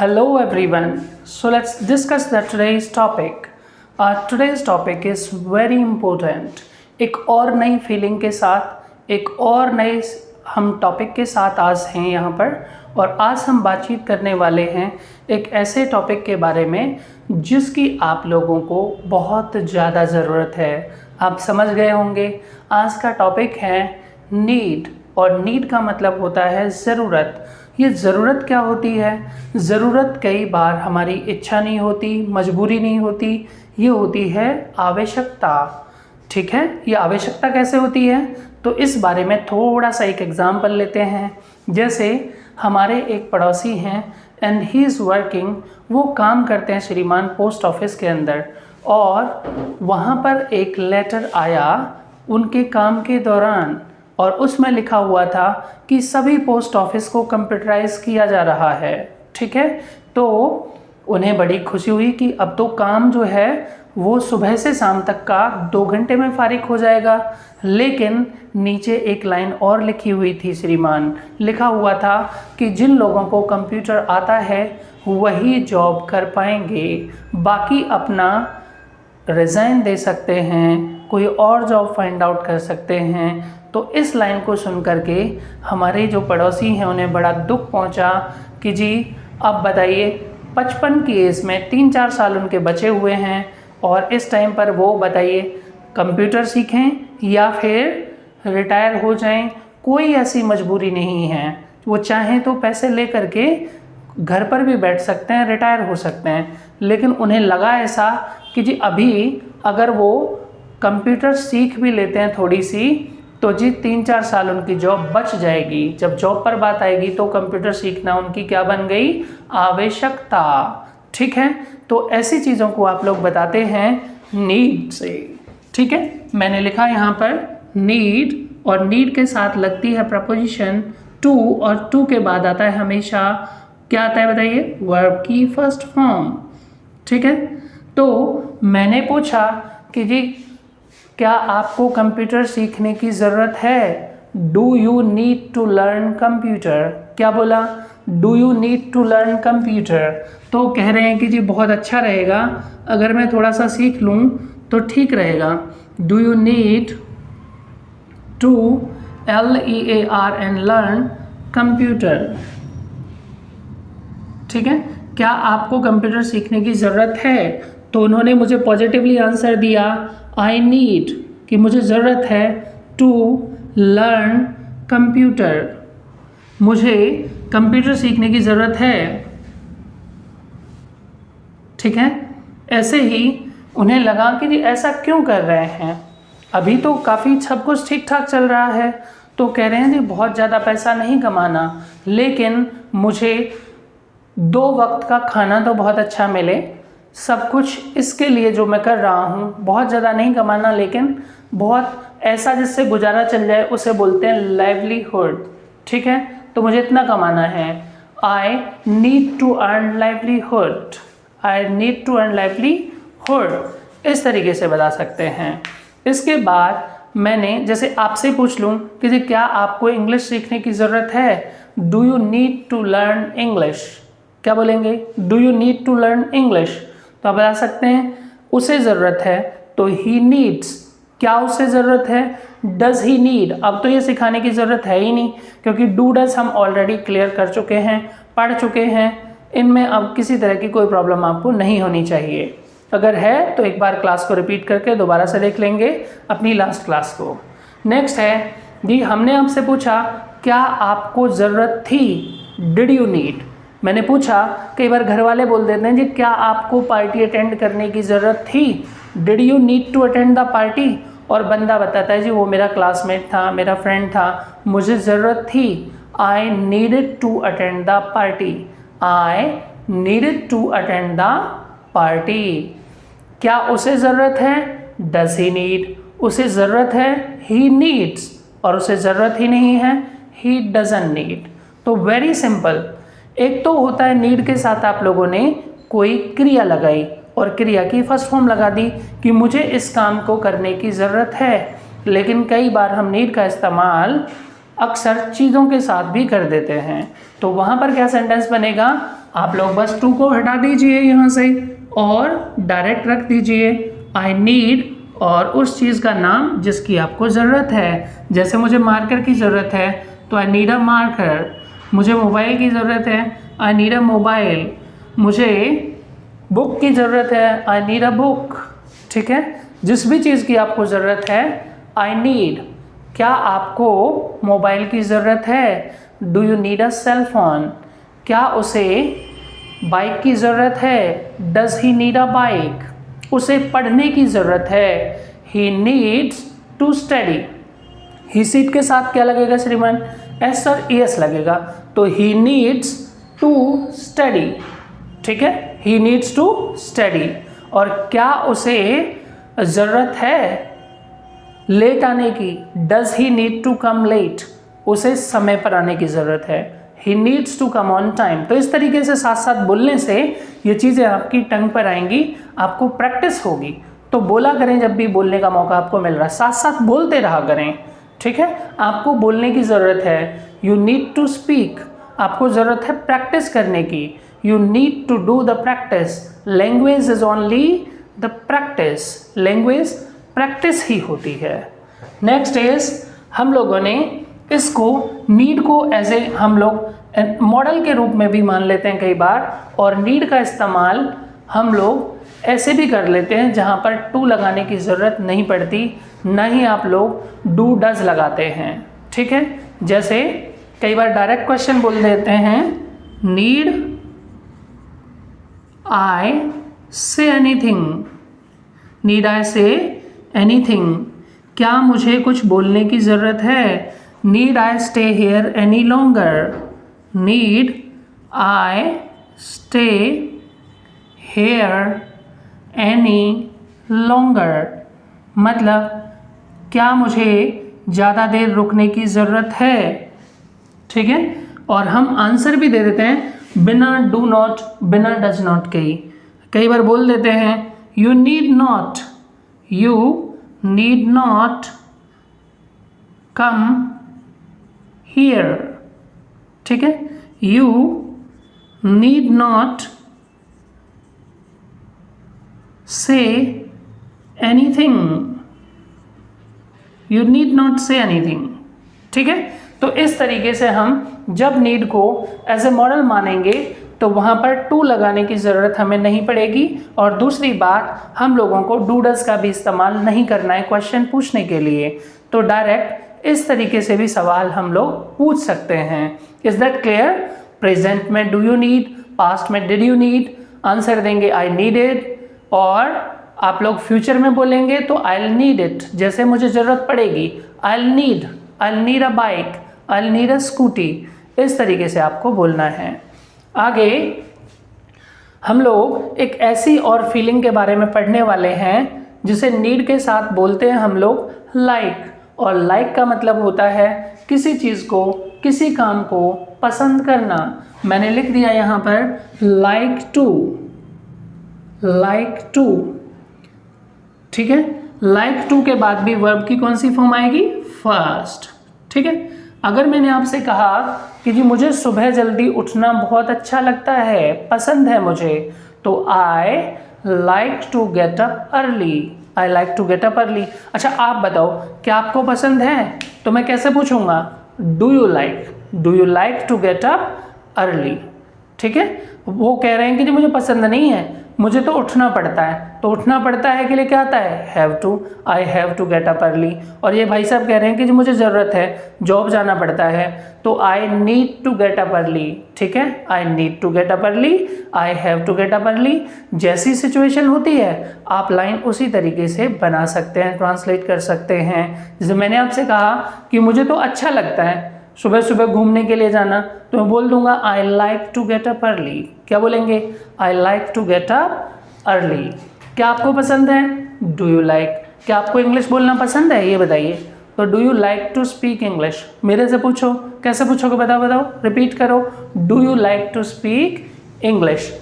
Hello everyone. So let's discuss today's topic. Today's topic is very important. एक और नई feeling के साथ एक और नए हम टॉपिक के साथ आज हैं यहाँ पर, और आज हम बातचीत करने वाले हैं एक ऐसे टॉपिक के बारे में जिसकी आप लोगों को बहुत ज़्यादा ज़रूरत है। आप समझ गए होंगे, आज का टॉपिक है नीड, और नीड का मतलब होता है ज़रूरत। ये ज़रूरत क्या होती है? ज़रूरत कई बार हमारी इच्छा नहीं होती, मजबूरी नहीं होती, ये होती है आवश्यकता। ठीक है, ये आवश्यकता कैसे होती है तो इस बारे में थोड़ा सा एक एग्जाम्पल लेते हैं। जैसे हमारे एक पड़ोसी हैं एंड ही इज़ वर्किंग, वो काम करते हैं श्रीमान पोस्ट ऑफिस के अंदर, और वहाँ पर एक लेटर आया उनके काम के दौरान, और उसमें लिखा हुआ था कि सभी पोस्ट ऑफिस को कंप्यूटराइज किया जा रहा है। ठीक है, तो उन्हें बड़ी खुशी हुई कि अब तो काम जो है वो सुबह से शाम तक का 2 घंटे में फारिग हो जाएगा। लेकिन नीचे एक लाइन और लिखी हुई थी श्रीमान, लिखा हुआ था कि जिन लोगों को कंप्यूटर आता है वही जॉब कर पाएंगे, बाकी अपना रिज़ाइन दे सकते हैं, कोई और जॉब फाइंड आउट कर सकते हैं। तो इस लाइन को सुन करके हमारे जो पड़ोसी हैं उन्हें बड़ा दुख पहुंचा कि जी अब बताइए, 55 की एज में 3-4 साल उनके बचे हुए हैं, और इस टाइम पर वो बताइए कंप्यूटर सीखें या फिर रिटायर हो जाएं। कोई ऐसी मजबूरी नहीं है, वो चाहें तो पैसे ले करके घर पर भी बैठ सकते हैं, रिटायर हो सकते हैं। लेकिन उन्हें लगा ऐसा कि जी अभी अगर वो कंप्यूटर सीख भी लेते हैं थोड़ी सी, तो जी 3-4 साल उनकी जॉब बच जाएगी। जब जॉब पर बात आएगी तो कंप्यूटर सीखना उनकी क्या बन गई? आवश्यकता। ठीक है, तो ऐसी चीज़ों को आप लोग बताते हैं नीड से। ठीक है, मैंने लिखा यहाँ पर नीड, और नीड के साथ लगती है प्रपोजिशन टू, और टू के बाद आता है हमेशा क्या आता है बताइए? वर्ब की फर्स्ट फॉर्म। ठीक है, तो मैंने पूछा कि जी क्या आपको कंप्यूटर सीखने की ज़रूरत है? Do you need to learn computer? क्या बोला? Do you need to learn computer. तो कह रहे हैं कि जी बहुत अच्छा रहेगा अगर मैं थोड़ा सा सीख लूँ तो ठीक रहेगा। Do you need to LEARN learn computer. ठीक है, क्या आपको कंप्यूटर सीखने की ज़रूरत है? तो उन्होंने मुझे पॉजिटिवली आंसर दिया आई नीड, कि मुझे ज़रूरत है टू लर्न कंप्यूटर, मुझे कंप्यूटर सीखने की ज़रूरत है। ठीक है, ऐसे ही उन्हें लगा कि जी ऐसा क्यों कर रहे हैं, अभी तो काफ़ी सब कुछ ठीक ठाक चल रहा है, तो कह रहे हैं जी बहुत ज़्यादा पैसा नहीं कमाना, लेकिन मुझे 2 वक्त का खाना तो बहुत अच्छा मिले, सब कुछ इसके लिए जो मैं कर रहा हूँ, बहुत ज़्यादा नहीं कमाना लेकिन बहुत ऐसा जिससे गुजारा चल जाए, उसे बोलते हैं लाइवलीहुड। ठीक है, तो मुझे इतना कमाना है। I need to earn livelihood, I need to earn livelihood, इस तरीके से बता सकते हैं। इसके बाद मैंने जैसे आपसे पूछ लूँ कि जी क्या आपको इंग्लिश सीखने की ज़रूरत है? Do you need to learn English? क्या बोलेंगे? Do you need to learn English. तो आप बता सकते हैं उसे ज़रूरत है, तो ही नीड्स। क्या उसे ज़रूरत है? Does he need. अब तो ये सिखाने की ज़रूरत है ही नहीं, क्योंकि डू डज़ हम ऑलरेडी क्लियर कर चुके हैं, पढ़ चुके हैं, इनमें अब किसी तरह की कोई प्रॉब्लम आपको नहीं होनी चाहिए। अगर है तो एक बार क्लास को रिपीट करके दोबारा से देख लेंगे अपनी लास्ट क्लास को। नेक्स्ट है जी, हमने आपसे पूछा क्या आपको ज़रूरत थी? Did you need. मैंने पूछा, कई बार घर वाले बोल देते हैं जी क्या आपको पार्टी अटेंड करने की ज़रूरत थी? Did you need to attend the party. और बंदा बताता है जी वो मेरा क्लासमेट था, मेरा फ्रेंड था, मुझे ज़रूरत थी, I needed to attend the party, I needed to attend the party. क्या उसे ज़रूरत है? Does he need. उसे ज़रूरत है? He needs. और उसे ज़रूरत ही नहीं है? He doesn't need. तो वेरी सिंपल, एक तो होता है नीड के साथ आप लोगों ने कोई क्रिया लगाई और क्रिया की फर्स्ट फॉर्म लगा दी कि मुझे इस काम को करने की ज़रूरत है। लेकिन कई बार हम नीड का इस्तेमाल अक्सर चीज़ों के साथ भी कर देते हैं, तो वहाँ पर क्या सेंटेंस बनेगा? आप लोग बस टू को हटा दीजिए यहाँ से और डायरेक्ट रख दीजिए आई नीड और उस चीज़ का नाम जिसकी आपको ज़रूरत है। जैसे मुझे मार्कर की ज़रूरत है तो आई नीड अ मार्कर, मुझे मोबाइल की ज़रूरत है आई नीड अ मोबाइल, मुझे बुक की ज़रूरत है आई नीड अ बुक। ठीक है, जिस भी चीज़ की आपको ज़रूरत है आई नीड। क्या आपको मोबाइल की ज़रूरत है? Do you need a cell phone? क्या उसे बाइक की ज़रूरत है? Does he need a bike? उसे पढ़ने की ज़रूरत है? He needs to study. ही सीट के साथ क्या लगेगा श्रीमान? एस और एस लगेगा, तो ही नीड्स टू स्टडी। ठीक है, ही नीड्स टू स्टडी। और क्या उसे ज़रूरत है लेट आने की? Does he need to come late? उसे समय पर आने की ज़रूरत है, he needs to come on time. तो इस तरीके से साथ साथ बोलने से ये चीज़ें आपकी टंग पर आएंगी, आपको प्रैक्टिस होगी। तो बोला करें जब भी बोलने का मौका आपको मिल रहा है, साथ साथ बोलते रहा करें। ठीक है, आपको बोलने की ज़रूरत है, यू नीड टू स्पीक, आपको ज़रूरत है प्रैक्टिस करने की, you need to do the practice. Language is only the practice, language practice ही होती है। नेक्स्ट इज हम लोगों ने इसको नीड को एज ए हम लोग मॉडल के रूप में भी मान लेते हैं कई बार, और नीड का इस्तेमाल हम लोग ऐसे भी कर लेते हैं जहाँ पर टू लगाने की ज़रूरत नहीं पड़ती, ना ही आप लोग डू डज लगाते हैं। ठीक है, जैसे कई बार डायरेक्ट क्वेश्चन बोल देते हैं need I say anything, need I say anything, क्या मुझे कुछ बोलने की ज़रूरत है? Need I stay here any longer, need I stay here any longer, मतलब क्या मुझे ज़्यादा देर रुकने की ज़रूरत है। ठीक है, और हम आंसर भी दे देते हैं बिना डू नॉट, बिना डज नॉट के ही। कई बार बोल देते हैं you need not, you need not come here. ठीक है, you need not say anything, you need not say anything. ठीक है, तो इस तरीके से हम जब नीड को एज ए मॉडल मानेंगे तो वहाँ पर टू लगाने की ज़रूरत हमें नहीं पड़ेगी। और दूसरी बात, हम लोगों को डू डज का भी इस्तेमाल नहीं करना है क्वेश्चन पूछने के लिए, तो डायरेक्ट इस तरीके से भी सवाल हम लोग पूछ सकते हैं। Is that clear? प्रेजेंट में डू यू नीड, पास्ट में डिड यू नीड, आंसर देंगे आई नीडेड, और आप लोग फ्यूचर में बोलेंगे तो आई नीड इट, जैसे मुझे ज़रूरत पड़ेगी I need a bike, I need a scooty. इस तरीके से आपको बोलना है। आगे हम लोग एक ऐसी और फीलिंग के बारे में पढ़ने वाले हैं जिसे नीड के साथ बोलते हैं हम लोग लाइक। और लाइक का मतलब होता है किसी चीज़ को, किसी काम को पसंद करना। मैंने लिख दिया यहाँ पर लाइक टू, लाइक टू। ठीक है, लाइक टू के बाद भी वर्ब की कौन सी फॉर्म आएगी? फर्स्ट। ठीक है, अगर मैंने आपसे कहा कि जी मुझे सुबह जल्दी उठना बहुत अच्छा लगता है, पसंद है मुझे, तो I like to get up early, I like to get up early. अच्छा आप बताओ क्या आपको पसंद है? तो मैं कैसे पूछूंगा? Do you like to get up early. ठीक है, वो कह रहे हैं कि जी मुझे पसंद नहीं है, मुझे तो उठना पड़ता है। तो उठना पड़ता है के लिए क्या आता है? Have to, I have to get up early. और ये भाई साहब कह रहे हैं कि जी मुझे ज़रूरत है, जॉब जाना पड़ता है, तो I need to get up early. ठीक है, I need to get up early, I have to get up early. जैसी सिचुएशन होती है आप लाइन उसी तरीके से बना सकते हैं, ट्रांसलेट कर सकते हैं। जैसे मैंने आपसे कहा कि मुझे तो अच्छा लगता है सुबह सुबह घूमने के लिए जाना, तो मैं बोल दूंगा I like to get up early. क्या बोलेंगे? I like to get up early. क्या आपको पसंद है? Do you like. क्या आपको इंग्लिश बोलना पसंद है? ये बताइए। तो do you like to speak English? मेरे से पूछो, कैसे पूछोगे? बताओ, रिपीट करो। Do you like to speak English?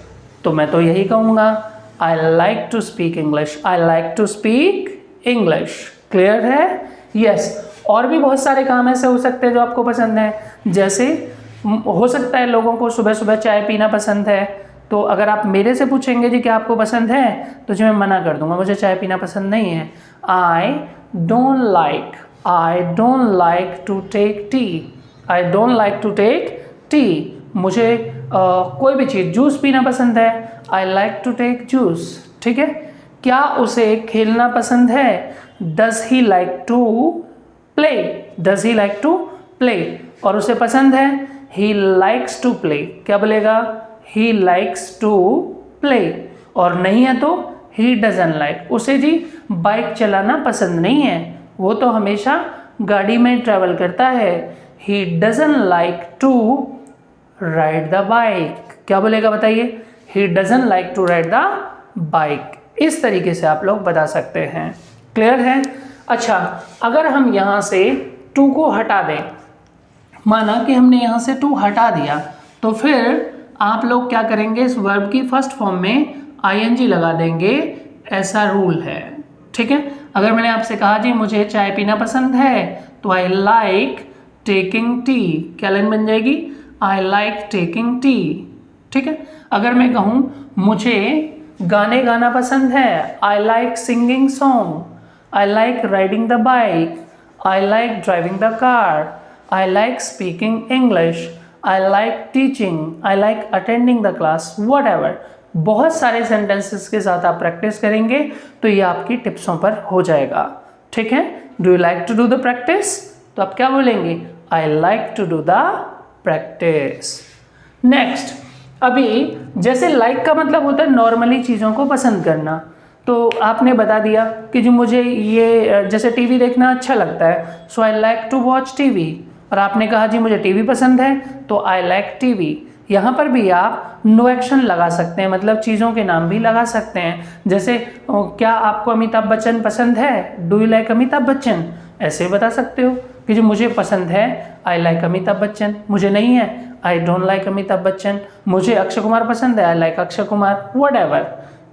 तो मैं तो यही कहूँगा I like to speak English, I like to speak English. Clear है? यस। और भी बहुत सारे काम ऐसे हो सकते हैं जो आपको पसंद है, जैसे हो सकता है लोगों को सुबह सुबह चाय पीना पसंद है, तो अगर आप मेरे से पूछेंगे जी क्या आपको पसंद है, तो जी मैं मना कर दूंगा, मुझे चाय पीना पसंद नहीं है। I don't like to take tea, I don't like to take tea. मुझे कोई भी चीज़, जूस पीना पसंद है, I like to take juice. ठीक है। क्या उसे खेलना पसंद है, does he like to play, does he like to play. और उसे पसंद है, ही लाइक्स टू प्ले, क्या बोलेगा, ही लाइक्स टू प्ले। और नहीं है तो ही डजन लाइक, उसे जी बाइक चलाना पसंद नहीं है, वो तो हमेशा गाड़ी में ट्रैवल करता है, he doesn't like to ride the bike. क्या बोलेगा बताइए, he doesn't like to ride the bike. इस तरीके से आप लोग बता सकते हैं। क्लियर है। अच्छा, अगर हम यहाँ से टू को हटा दें, माना कि हमने यहाँ से टू हटा दिया, तो फिर आप लोग क्या करेंगे, इस वर्ब की फर्स्ट फॉर्म में आईएनजी लगा देंगे, ऐसा रूल है। ठीक है। अगर मैंने आपसे कहा जी मुझे चाय पीना पसंद है, तो आई लाइक टेकिंग टी, क्या लाइन बन जाएगी, आई लाइक टेकिंग टी। ठीक है। अगर मैं कहूँ मुझे गाने गाना पसंद है, I like singing song, I like riding the bike, I like driving the car, I like speaking English, I like teaching, I like attending the class, whatever। बहुत सारे सेंटेंसेस के साथ आप प्रैक्टिस करेंगे तो ये आपकी टिप्सों पर हो जाएगा। ठीक है। Do you like to do the practice, तो आप क्या बोलेंगे, I like to do the practice। Next, अभी जैसे लाइक का मतलब होता है नॉर्मली चीज़ों को पसंद करना, तो आपने बता दिया कि जो मुझे ये जैसे टीवी देखना अच्छा लगता है, so I like to watch TV. और आपने कहा जी मुझे टीवी पसंद है, तो आई लाइक टीवी। यहाँ पर भी आप नो एक्शन लगा सकते हैं, मतलब चीज़ों के नाम भी लगा सकते हैं। जैसे क्या आपको अमिताभ बच्चन पसंद है, do you like Amitabh Bachchan, ऐसे बता सकते हो कि जो मुझे पसंद है आई लाइक अमिताभ बच्चन, मुझे नहीं है I don't like Amitabh Bachchan, मुझे अक्षय कुमार पसंद है I like Akshay Kumar, whatever.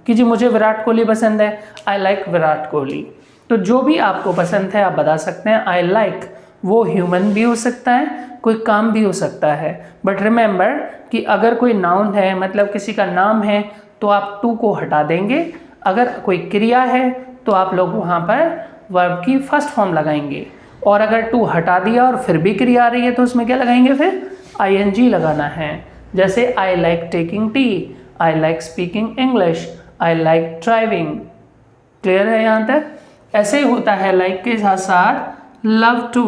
कि जी मुझे विराट कोहली पसंद है, आई लाइक विराट कोहली। तो जो भी आपको पसंद है आप बता सकते हैं। आई लाइक वो ह्यूमन भी हो सकता है, कोई काम भी हो सकता है, बट रिमेंबर कि अगर कोई नाउन है, मतलब किसी का नाम है, तो आप टू को हटा देंगे। अगर कोई क्रिया है तो आप लोग वहाँ पर वर्ब की फर्स्ट फॉर्म लगाएंगे, और अगर टू हटा दिया और फिर भी क्रिया आ रही है तो उसमें क्या लगाएंगे, फिर आईएनजी लगाना है। जैसे I like taking tea, I like speaking English, I like driving. Clear है यहाँ तक। ऐसे ही होता है लाइक के साथ साथ love to,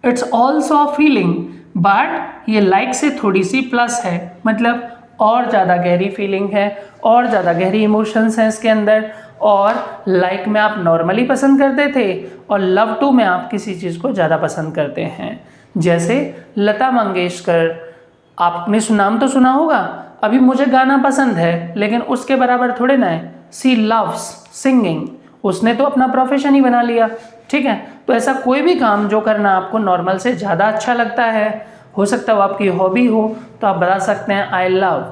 it's also a feeling, but ये लाइक से थोड़ी सी प्लस है, मतलब और ज़्यादा गहरी फीलिंग है, और ज़्यादा गहरी इमोशंस हैं इसके अंदर। और लाइक में आप नॉर्मली पसंद करते थे, और लव टू में आप किसी चीज़ को ज़्यादा पसंद करते हैं। जैसे लता मंगेशकर, आपने नाम तो सुना होगा, अभी मुझे गाना पसंद है लेकिन उसके बराबर थोड़े ना है, सी लव्स सिंगिंग, उसने तो अपना प्रोफेशन ही बना लिया। ठीक है। तो ऐसा कोई भी काम जो करना आपको नॉर्मल से ज़्यादा अच्छा लगता है, हो सकता है वो आपकी हॉबी हो, तो आप बता सकते हैं आई लव।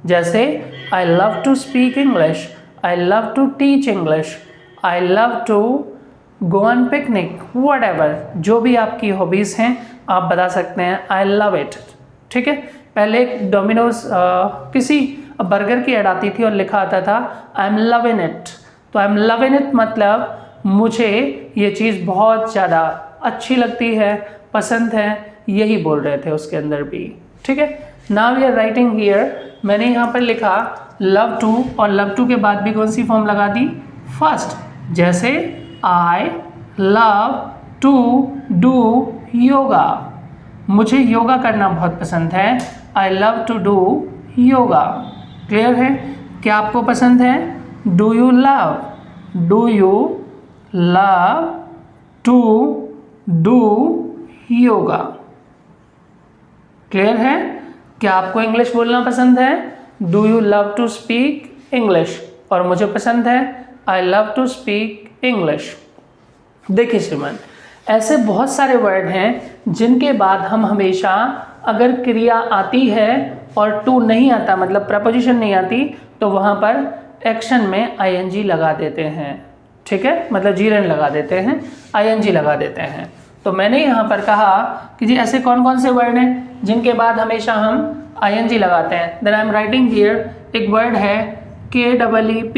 जैसे I love to speak English, I love to teach English, I love to go on picnic, whatever. जो भी आपकी हॉबीज़ हैं आप बता सकते हैं आई लव इट। ठीक है। पहले एक डोमिनोज किसी बर्गर की ऐड आती थी और लिखा आता था आई एम लविंग इट, तो आई एम लविंग इट मतलब मुझे ये चीज़ बहुत ज़्यादा अच्छी लगती है, पसंद है, यही बोल रहे थे उसके अंदर भी। ठीक है। Now we are writing here, मैंने यहाँ पर लिखा लव टू, और लव टू के बाद भी कौन सी फॉर्म लगा दी, फर्स्ट। जैसे I love to do yoga, मुझे योगा करना बहुत पसंद है, I love to do yoga. Clear है। क्या आपको पसंद है, do you love, do you love to do yoga. Clear है। क्या आपको इंग्लिश बोलना पसंद है, do you love to speak English, और मुझे पसंद है I love to speak English. देखिए श्रीमान, ऐसे बहुत सारे वर्ड हैं जिनके बाद हम हमेशा अगर क्रिया आती है और टू नहीं आता, मतलब प्रपोजिशन नहीं आती, तो वहाँ पर एक्शन में आईएनजी लगा देते हैं। ठीक है। मतलब जीरन लगा देते हैं, आईएनजी लगा देते हैं। तो मैंने यहाँ पर कहा कि जी ऐसे कौन कौन से वर्ड हैं जिनके बाद हमेशा हम ing लगाते हैं। Then I am writing here एक वर्ड है KEEP,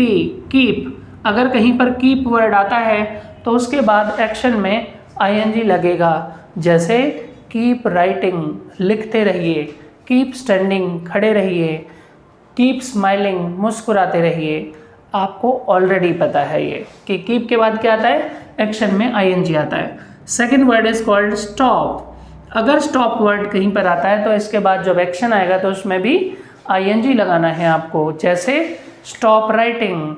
कीप। अगर कहीं पर कीप वर्ड आता है तो उसके बाद एक्शन में ing लगेगा। जैसे कीप राइटिंग, लिखते रहिए, कीप स्टैंडिंग, खड़े रहिए, कीप स्माइलिंग, मुस्कुराते रहिए। आपको ऑलरेडी पता है ये कि कीप के बाद क्या आता है, एक्शन में ing आता है। Second word is called stop. अगर स्टॉप वर्ड कहीं पर आता है तो इसके बाद जब एक्शन आएगा तो उसमें भी ing लगाना है आपको। जैसे stop writing,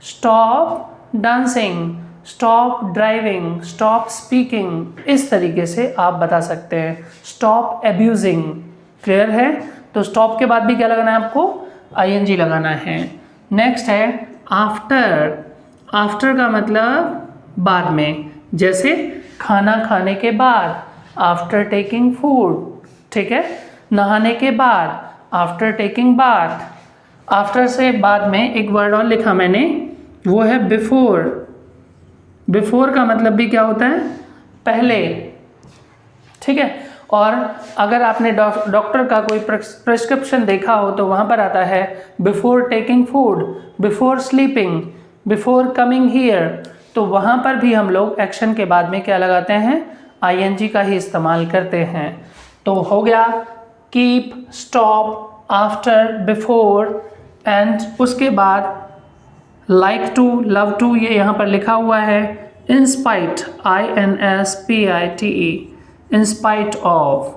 stop dancing, stop driving, stop speaking, इस तरीके से आप बता सकते हैं। स्टॉप एब्यूजिंग, क्लियर है? तो स्टॉप के बाद भी क्या लगाना है आपको, ing लगाना है। नेक्स्ट है आफ्टर। आफ्टर का मतलब बाद में, जैसे खाना खाने के बाद, आफ्टर टेकिंग फूड, ठीक है? नहाने के बाद, आफ्टर टेकिंग बाथ। आफ्टर से बाद में एक वर्ड और लिखा मैंने, वो है बिफोर। बिफोर का मतलब भी क्या होता है, पहले, ठीक है? और अगर आपने डॉक्टर का कोई प्रिस्क्रिप्शन देखा हो तो वहाँ पर आता है before taking food, before sleeping, before coming here. तो वहाँ पर भी हम लोग एक्शन के बाद में क्या लगाते हैं, ing का ही इस्तेमाल करते हैं। तो हो गया keep, stop, after, before and उसके बाद लाइक टू, लव टू, ये यहाँ पर लिखा हुआ है। In spite, INSPITE, in spite of,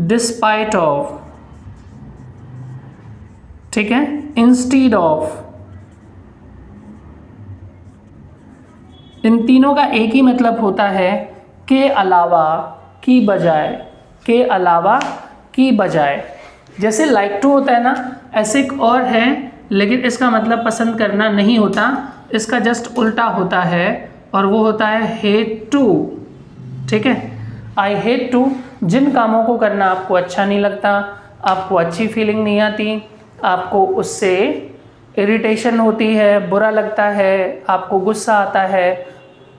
despite of, ठीक है? Instead of. इन तीनों का एक ही मतलब होता है, के अलावा, की बजाय, के अलावा, की बजाय। जैसे लाइक टू होता है ना, ऐसे एक और है लेकिन इसका मतलब पसंद करना नहीं होता, इसका जस्ट उल्टा होता है और वो होता है हेट टू, ठीक है? आई हेट टू, जिन कामों को करना आपको अच्छा नहीं लगता, आपको अच्छी फीलिंग नहीं आती, आपको उससे इरिटेशन होती है, बुरा लगता है, आपको गुस्सा आता है,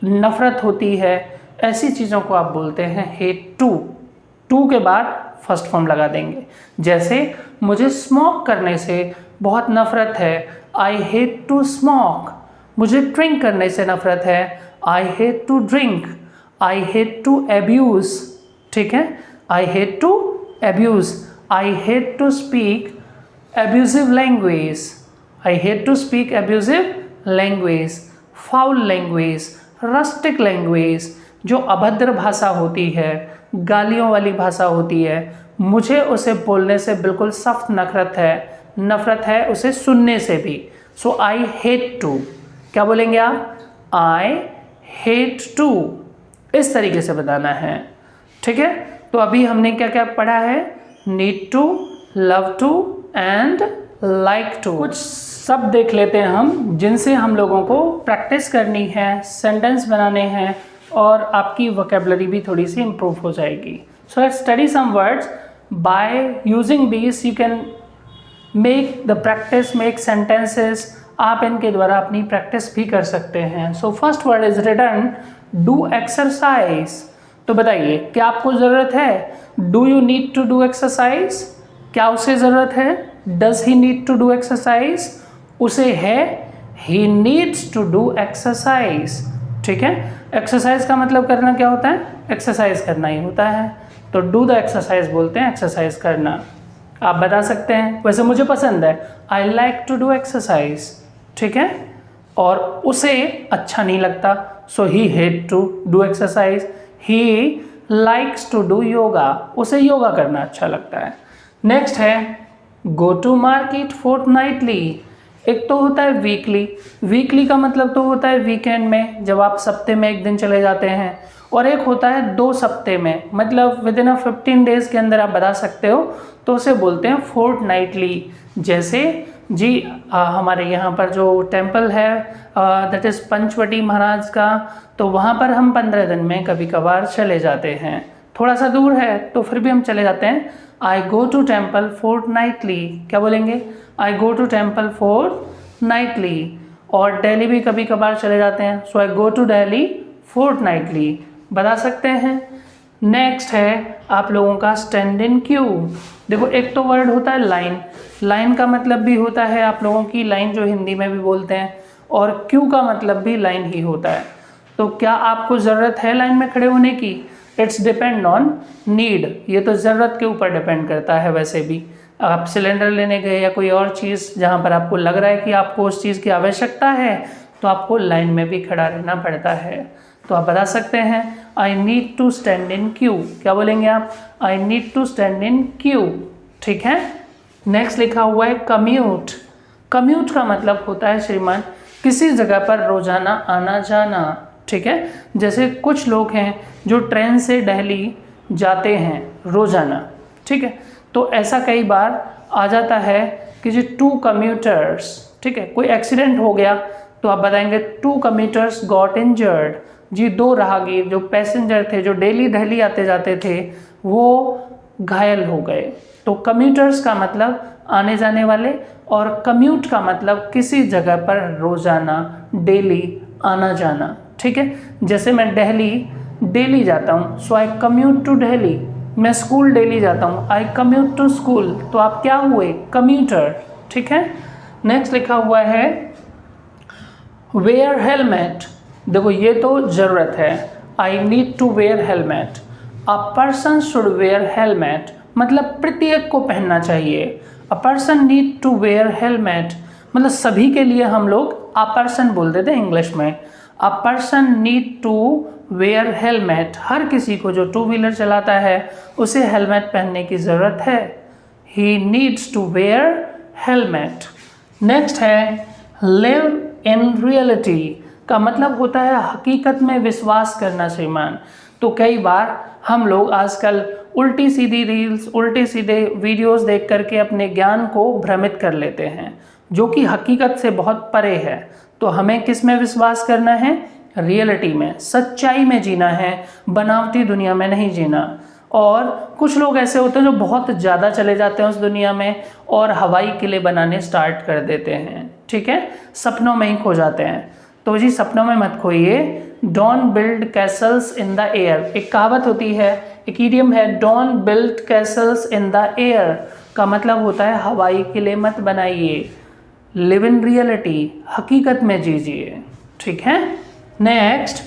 नफ़रत होती है, ऐसी चीज़ों को आप बोलते हैं हेट टू। टू के बाद फर्स्ट फॉर्म लगा देंगे। जैसे मुझे स्मोक करने से बहुत नफ़रत है, आई हेट टू स्मोक। मुझे ड्रिंक करने से नफ़रत है, I hate to drink. I hate to abuse, ठीक है? I hate to abuse. I hate to speak abusive language, I hate to speak abusive language, foul language, rustic language, जो अभद्र भाषा होती है, गालियों वाली भाषा होती है, मुझे उसे बोलने से बिल्कुल सख्त नफ़रत है उसे सुनने से भी। सो आई हेट टू, क्या बोलेंगे आप, आई हेट टू, इस तरीके से बताना है, ठीक है? तो अभी हमने क्या क्या पढ़ा है, need to, love to and like to. कुछ शब्द देख लेते हैं हम जिनसे हम लोगों को प्रैक्टिस करनी है, सेंटेंस बनाने हैं और आपकी वोकेबलरी भी थोड़ी सी इम्प्रूव हो जाएगी। So let's study some words. By using these you can make the practice, make sentences. आप इनके द्वारा अपनी प्रैक्टिस भी कर सकते हैं। So first word is written do exercise. तो बताइए क्या आपको ज़रूरत है, do you need to do exercise? क्या उसे ज़रूरत है, does he need to do exercise? उसे है, he needs to do exercise, ठीक है? एक्सरसाइज का मतलब करना क्या होता है, एक्सरसाइज करना ही होता है। तो डू द एक्सरसाइज बोलते हैं एक्सरसाइज करना। आप बता सकते हैं, वैसे मुझे पसंद है, I like to do exercise, ठीक है? और उसे अच्छा नहीं लगता, so he hate to do exercise. He likes to do yoga, उसे योगा करना अच्छा लगता है। नेक्स्ट है गो टू मार्केट फोर्टनाइटली। एक तो होता है वीकली, वीकली का मतलब तो होता है वीकेंड में, जब आप सप्ते में एक दिन चले जाते हैं, और एक होता है 2 सप्ते में, मतलब विद इन 15 डेज़ के अंदर आप बता सकते हो, तो उसे बोलते हैं फोर्टनाइटली। जैसे जी हमारे यहाँ पर जो टेम्पल है दैट इज़ पंचवटी महाराज का, तो वहाँ पर हम 15 दिन में कभी कभार चले जाते हैं। थोड़ा सा दूर है तो फिर भी हम चले जाते हैं। आई गो टू टेम्पल फोर्टनाइटली, क्या बोलेंगे, आई गो टू टेम्पल फोर्टनाइटली। और दिल्ली भी कभी कभार चले जाते हैं, सो आई गो टू दिल्ली फोर्टनाइटली। बता सकते हैं। नेक्स्ट है आप लोगों का स्टैंड इन क्यू। देखो एक तो वर्ड होता है लाइन, लाइन का मतलब भी होता है आप लोगों की लाइन जो हिंदी में भी बोलते हैं, और क्यू का मतलब भी लाइन ही होता है। तो क्या आपको ज़रूरत है लाइन में खड़े होने की? इट्स डिपेंड ऑन नीड, ये तो ज़रूरत के ऊपर डिपेंड करता है। वैसे भी आप सिलेंडर लेने गए या कोई और चीज़ जहाँ पर आपको लग रहा है कि आपको उस चीज़ की आवश्यकता है, तो आपको लाइन में भी खड़ा रहना पड़ता है। तो आप बता सकते हैं I need to stand in queue. क्या बोलेंगे आप? I need to stand in queue. ठीक है। नेक्स्ट लिखा हुआ है कम्यूट। कम्यूट का मतलब होता है श्रीमान किसी जगह पर रोजाना आना जाना। ठीक है। जैसे कुछ लोग हैं जो ट्रेन से दिल्ली जाते हैं रोजाना। ठीक है। तो ऐसा कई बार आ जाता है कि जो टू कम्यूटर्स, ठीक है, कोई एक्सीडेंट हो गया तो आप बताएंगे टू कम्यूटर्स गॉट इंजर्ड। जी दो राहगीर जो पैसेंजर थे जो डेली दिल्ली आते जाते थे वो घायल हो गए। तो कम्यूटर्स का मतलब आने जाने वाले, और कम्यूट का मतलब किसी जगह पर रोजाना डेली आना जाना। ठीक है। जैसे मैं दिल्ली डेली जाता हूँ, सो आई कम्यूट टू दिल्ली। मैं स्कूल डेली जाता हूँ, आई कम्यूट टू स्कूल। तो आप क्या हुए? कम्यूटर। ठीक है। नेक्स्ट लिखा हुआ है वेयर हेलमेट। देखो ये तो ज़रूरत है, I need to wear helmet. A person should wear helmet मतलब प्रत्येक को पहनना चाहिए। A person need to wear helmet मतलब सभी के लिए हम लोग अ पर्सन बोल देते हैं इंग्लिश में। A person need to wear helmet, हर किसी को जो टू व्हीलर चलाता है उसे हेलमेट पहनने की ज़रूरत है। He needs to wear helmet. Next है लिव इन रियलिटी का मतलब होता है हकीकत में विश्वास करना श्रीमान। तो कई बार हम लोग आजकल उल्टी सीधी रील्स, उल्टे सीधे वीडियोस देख करके अपने ज्ञान को भ्रमित कर लेते हैं, जो कि हकीकत से बहुत परे है। तो हमें किस में विश्वास करना है? रियलिटी में, सच्चाई में जीना है, बनावटी दुनिया में नहीं जीना। और कुछ लोग ऐसे होते हैं जो बहुत ज़्यादा चले जाते हैं उस दुनिया में और हवाई किले बनाने स्टार्ट कर देते हैं। ठीक है। सपनों में ही खो जाते हैं। तो जी सपनों में मत खोइए। Don't build castles in the air, एक कहावत होती है, एक इडियम है, don't build castles in the air का मतलब होता है हवाई किले मत बनाइए। लिव इन रियलिटी, हकीकत में जीजिए। ठीक है। नेक्स्ट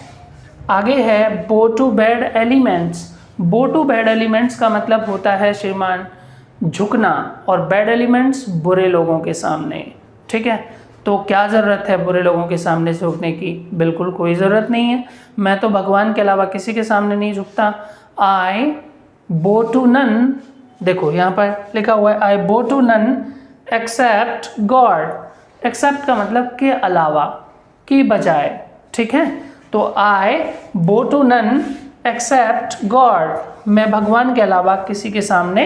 आगे है बो टू बैड एलिमेंट्स। बो टू बैड एलिमेंट्स का मतलब होता है श्रीमान झुकना, और बैड एलिमेंट्स बुरे लोगों के सामने। ठीक है। तो क्या ज़रूरत है बुरे लोगों के सामने झुकने की? बिल्कुल कोई ज़रूरत नहीं है। मैं तो भगवान के अलावा किसी के सामने नहीं झुकता। आई बो टू नन, देखो यहाँ पर लिखा हुआ है I bow to none except God. Except का मतलब के अलावा, की बजाय। ठीक है। तो आई bow to none except God, मैं भगवान के अलावा किसी के सामने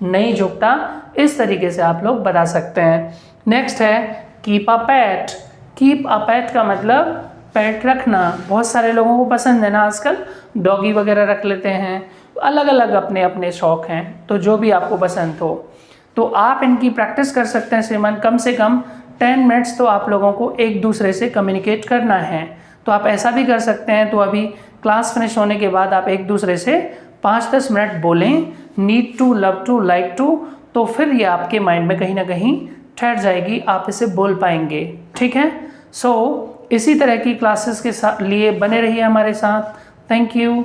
नहीं झुकता। इस तरीके से आप लोग बता सकते हैं। नेक्स्ट है keep a pet. Keep a पेट का मतलब पेट रखना। बहुत सारे लोगों को पसंद है ना आजकल, डॉगी वगैरह रख लेते हैं। अलग अलग अपने अपने शौक़ हैं, तो जो भी आपको पसंद हो तो आप इनकी प्रैक्टिस कर सकते हैं श्रीमान। कम से कम 10 मिनट्स तो आप लोगों को एक दूसरे से कम्युनिकेट करना है। तो आप ऐसा भी कर सकते हैं, तो अभी क्लास फिनिश होने के बाद आप एक दूसरे से 5-10 मिनट बोलें, need to, love to, like to, तो फिर ये आपके माइंड में कहीं ना कहीं ठहर जाएगी, आप इसे बोल पाएंगे। ठीक है। सो इसी तरह की क्लासेस के लिए बने रहिए हमारे साथ। Thank you.